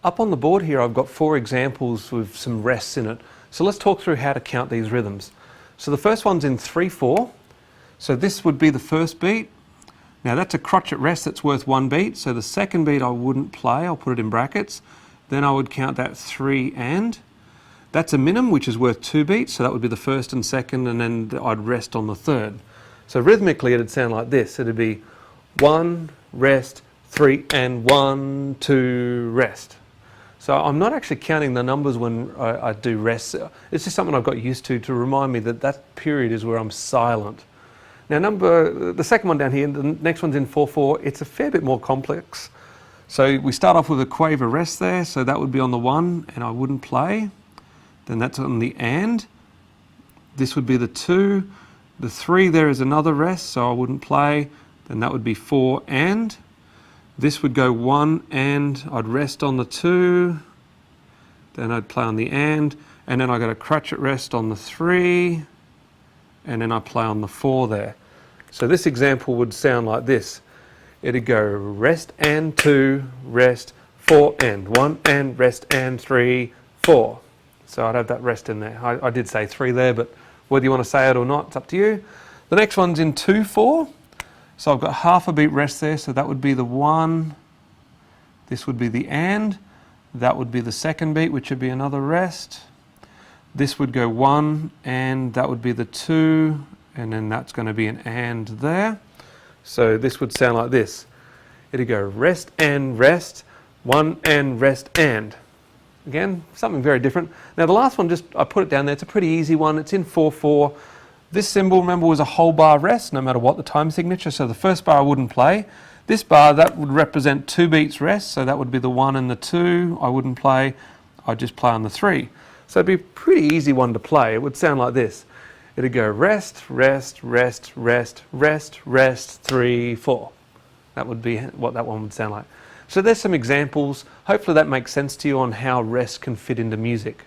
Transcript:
Up on the board here I've got 4 examples with some rests in it. So let's talk through how to count these rhythms. So the first one's in 3/4. So this would be the first beat. Now that's a crotchet rest that's worth 1 beat. So the second beat I wouldn't play, I'll put it in brackets. Then I would count that 3 and. That's a minim, which is worth 2 beats. So that would be the first and second, and then I'd rest on the third. So rhythmically it'd sound like this. It'd be 1, rest, 3 and 1, 2, rest. So I'm not actually counting the numbers when I do rests. It's just something I've got used to remind me that that period is where I'm silent. Now the second one down here, the next one's in 4/4. It's a fair bit more complex. So we start off with a quaver rest there. So that would be on the 1 and I wouldn't play. Then that's on the and. This would be the 2. The 3 there is another rest, so I wouldn't play. Then that would be 4 and. This would go 1 and I'd rest on the 2, then I'd play on the and then I got a crotchet rest on the 3, and then I play on the 4 there. So this example would sound like this. It'd go rest and 2, rest, 4 and 1 and rest and 3, 4. So I'd have that rest in there. I did say 3 there, but whether you want to say it or not, it's up to you. The next one's in 2/4. So I've got half a beat rest there, so that would be the 1, this would be the and, that would be the second beat, which would be another rest. This would go 1 and that would be the 2, and then that's going to be an and there. So this would sound like this. It'd go rest and rest, 1 and rest and. Again, something very different. Now the last one, I put it down there, it's a pretty easy one, it's in 4/4. This symbol, remember, was a whole bar rest, no matter what the time signature. So the first bar I wouldn't play. This bar, that would represent 2 beats rest. So that would be the 1 and the 2. I wouldn't play. I'd just play on the 3. So it'd be a pretty easy one to play. It would sound like this. It'd go rest, rest, rest, rest, rest, rest, 3, 4. That would be what that one would sound like. So there's some examples. Hopefully that makes sense to you on how rest can fit into music.